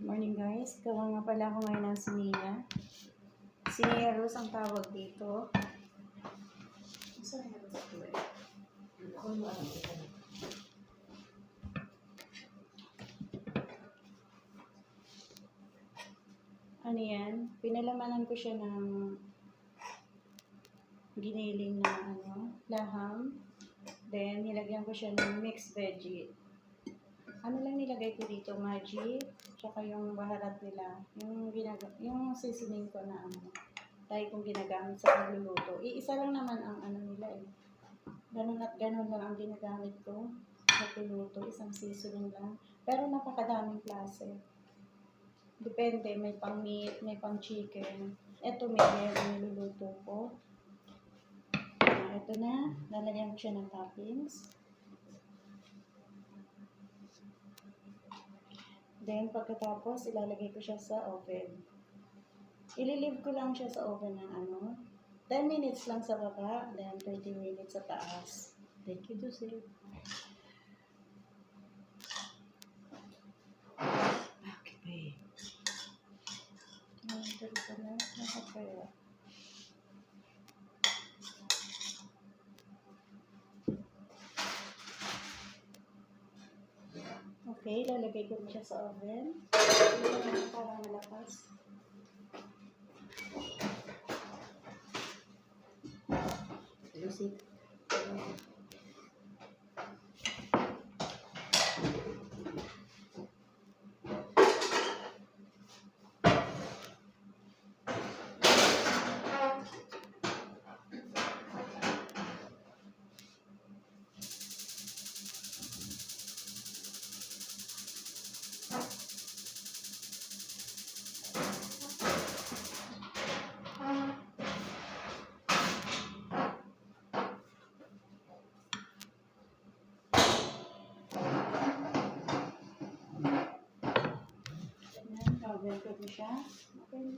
Morning guys, gawa nga pala ako ngayon ng siniya. Siniya Rose ang tawag dito. Saan na ba ito eh? Ano yan? Pinalamanan ko siya ng giniling na laham. Then, nilagyan ko siya ng mixed veggie. Ano lang nilagay ko dito, Maggi, tsaka yung baharat nila, yung seasoning ko na tayo kong ginagamit sa pagluluto. Iisa lang naman ang nila eh. Ganun at ganun lang ang ginagamit ko sa pagluluto, isang seasoning lang. Pero napakadaming klase. Depende, may pang meat, may pang chicken. Ito may niluluto ko. Ito na, lalagyan ko siya ng toppings. Then, pagkatapos, ilalagay ko siya sa oven. Ililive ko lang siya sa oven ng 10 minutes lang sa baba, then 20 minutes sa taas. Thank you, Dulce. Bakit ba eh? Dali ka na. Bakit kaya? Okay, lalagay ko siya sa oven. Para malakas. Lucy. Oven ko din siya. Okay.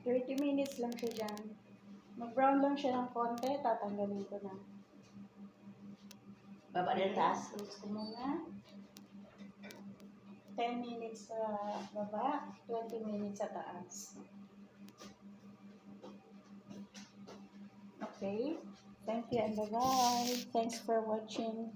30 minutes lang siya dyan. Mag-brown lang siya ng konti, tatanggalin ko na. Baba din taas. Close ko muna. 10 minutes sa baba, 20 minutes sa taas. Okay. Thank you and bye-bye. Thanks for watching.